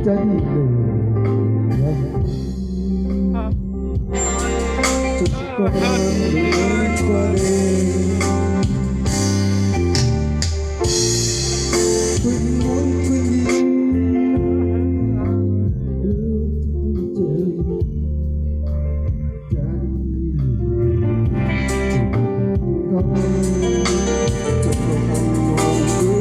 จะดีเลยจุดก็เดินก็เดินคุณมุนคุณยิ้มเจอจะดีก็จะลองมองดู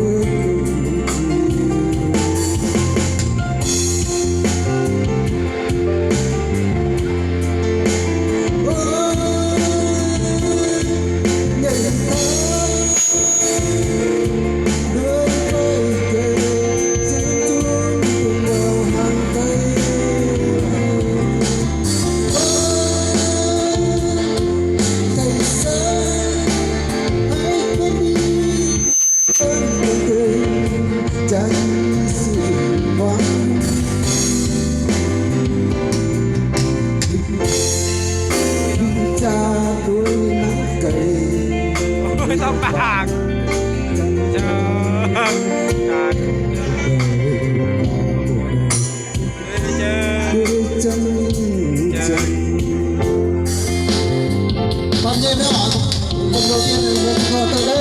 ใจสิ้นหวังบินจากด้วยน้ำไก่ไม่ต้องปากเจอการเจอความเย็นไม่ออกคนเราที่หนึ่งคนก็ต้องได้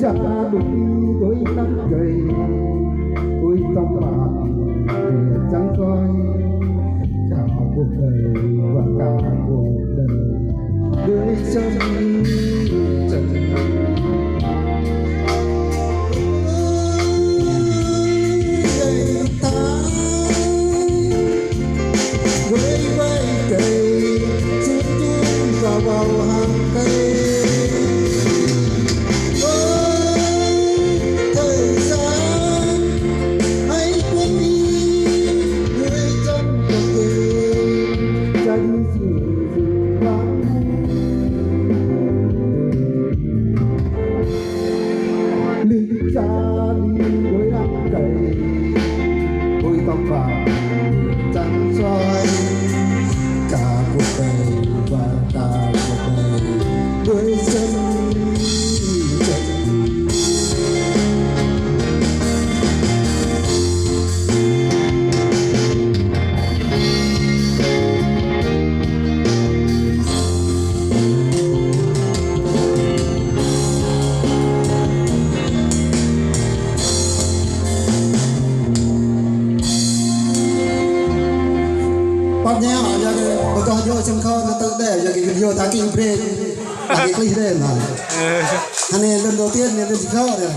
cha đôi đôi nắng gầy ôi tóc bạc để trắng coi cả cuộc đời và cả cuộc đời đôi chân chân với vai cây chút chút vào hàng cây cha đi đôi nắng gầy ôi tóc vàng trắng soi cả cuộc đời và cả cuộc đời đôi chânปั๊บเนี้ยอยากประกอบโยชิมข้าวจะตึกได้อยากกินโยทากินเพลงอยากกินคลีได้นะอันนี้เรื่องโดดเตี้ยนเนี่ยเรื่องชิมข้าวเนี่ย